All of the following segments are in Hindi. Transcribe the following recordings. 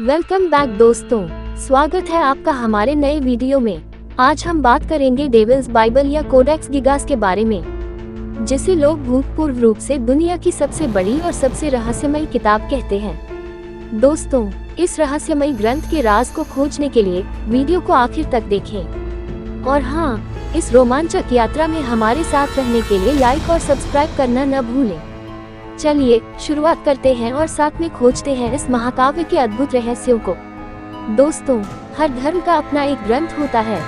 वेलकम बैक दोस्तों, स्वागत है आपका हमारे नए वीडियो में। आज हम बात करेंगे डेविल्स बाइबल या कोडेक्स गिगास के बारे में, जिसे लोग भूतपूर्व रूप से दुनिया की सबसे बड़ी और सबसे रहस्यमयी किताब कहते हैं। दोस्तों, इस रहस्यमयी ग्रंथ के राज को खोजने के लिए वीडियो को आखिर तक देखें। और हाँ, इस रोमांचक यात्रा में हमारे साथ रहने के लिए लाइक और सब्सक्राइब करना न भूलें। चलिए शुरुआत करते हैं और साथ में खोजते हैं इस महाकाव्य के अद्भुत रहस्यों को। दोस्तों, हर धर्म का अपना एक ग्रंथ होता है।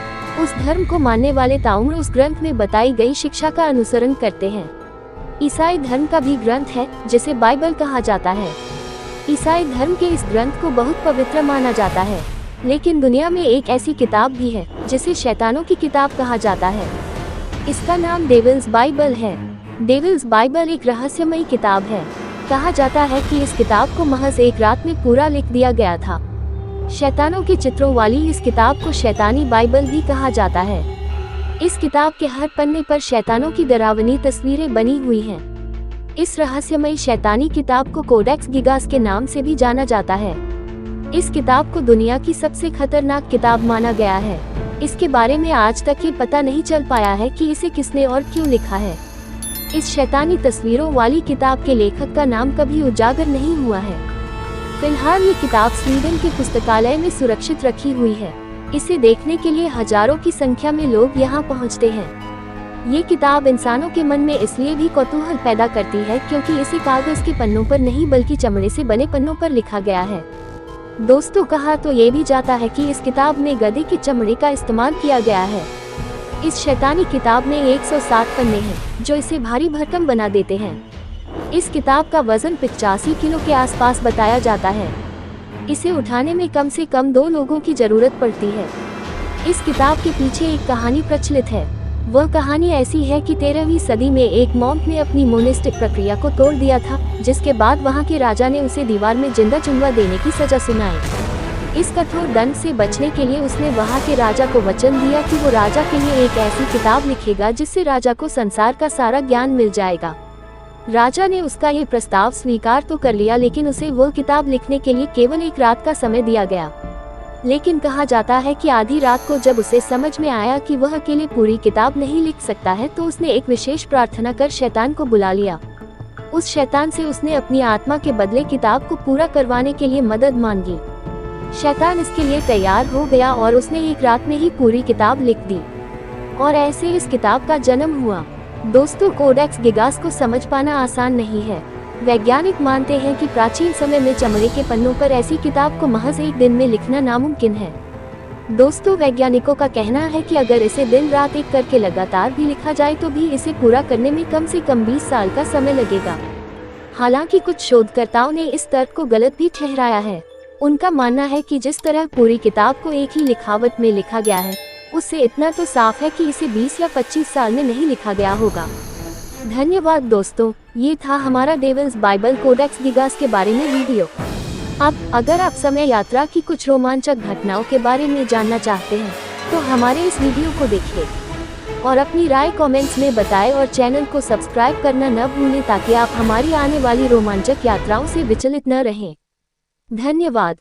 उस धर्म को मानने वाले ताउम्र उस ग्रंथ में बताई गई शिक्षा का अनुसरण करते हैं। ईसाई धर्म का भी ग्रंथ है जिसे बाइबल कहा जाता है। ईसाई धर्म के इस ग्रंथ को बहुत पवित्र माना जाता है, लेकिन दुनिया में एक ऐसी किताब भी है जिसे शैतानों की किताब कहा जाता है। इसका नाम डेविल्स बाइबल है। डेविल्स बाइबल एक रहस्यमयी किताब है। कहा जाता है कि इस किताब को महज एक रात में पूरा लिख दिया गया था। शैतानों के चित्रों वाली इस किताब को शैतानी बाइबल भी कहा जाता है। इस किताब के हर पन्ने पर शैतानों की डरावनी तस्वीरें बनी हुई हैं। इस रहस्यमयी शैतानी किताब को कोडेक्स गिगास के नाम से भी जाना जाता है। इस किताब को दुनिया की सबसे खतरनाक किताब माना गया है। इसके बारे में आज तक ये पता नहीं चल पाया है कि इसे किसने और क्यों लिखा है। इस शैतानी तस्वीरों वाली किताब के लेखक का नाम कभी उजागर नहीं हुआ है। फिलहाल ये किताब स्वीडन के पुस्तकालय में सुरक्षित रखी हुई है। इसे देखने के लिए हजारों की संख्या में लोग यहाँ पहुँचते हैं। ये किताब इंसानों के मन में इसलिए भी कौतूहल पैदा करती है क्योंकि इसे कागज के पन्नों पर नहीं बल्कि चमड़े से बने पन्नों पर लिखा गया है। दोस्तों, कहा तो ये भी जाता है कि इस किताब में गधे के चमड़े का इस्तेमाल किया गया है। इस शैतानी किताब में 107 पन्ने हैं जो इसे भारी भरकम बना देते हैं। इस किताब का वजन 85 किलो के आसपास बताया जाता है। इसे उठाने में कम से कम 2 लोगों की जरूरत पड़ती है। इस किताब के पीछे एक कहानी प्रचलित है। वह कहानी ऐसी है कि 13वीं सदी में एक मॉन्क ने अपनी मोनेस्टिक प्रक्रिया को तोड़ दिया था, जिसके बाद वहां के राजा ने उसे दीवार में जिंदा चुनवा देने की सजा सुनाई। इस कठोर दंड से बचने के लिए उसने वहां के राजा को वचन दिया कि वो राजा के लिए एक ऐसी किताब लिखेगा जिससे राजा को संसार का सारा ज्ञान मिल जाएगा। राजा ने उसका ये प्रस्ताव स्वीकार तो कर लिया, लेकिन उसे वो किताब लिखने के लिए केवल एक रात का समय दिया गया। लेकिन कहा जाता है कि आधी रात को जब उसे समझ में आया कि वह अकेले पूरी किताब नहीं लिख सकता है, तो उसने एक विशेष प्रार्थना कर शैतान को बुला लिया। उस शैतान से उसने अपनी आत्मा के बदले किताब को पूरा करवाने के लिए मदद मांगी। शैतान इसके लिए तैयार हो गया और उसने एक रात में ही पूरी किताब लिख दी, और ऐसे इस किताब का जन्म हुआ। दोस्तों, कोडेक्स गिगास को समझ पाना आसान नहीं है। वैज्ञानिक मानते हैं कि प्राचीन समय में चमड़े के पन्नों पर ऐसी किताब को महज एक दिन में लिखना नामुमकिन है। दोस्तों, वैज्ञानिकों का कहना है कि अगर इसे दिन रात एक करके लगातार भी लिखा जाए तो भी इसे पूरा करने में कम से कम 20 साल का समय लगेगा। हालांकि कुछ शोधकर्ताओं ने इस तर्क को गलत भी ठहराया है। उनका मानना है कि जिस तरह पूरी किताब को एक ही लिखावट में लिखा गया है, उससे इतना तो साफ है कि इसे 20 या 25 साल में नहीं लिखा गया होगा। धन्यवाद दोस्तों, ये था हमारा डेविल्स बाइबल कोडेक्स गिगास के बारे में वीडियो। अब अगर आप समय यात्रा की कुछ रोमांचक घटनाओं के बारे में जानना चाहते हैं तो हमारे इस वीडियो को देखिए और अपनी राय कमेंट्स में बताएं और चैनल को सब्सक्राइब करना न भूलें ताकि आप हमारी आने वाली रोमांचक यात्राओं से विचलित न रहें। धन्यवाद।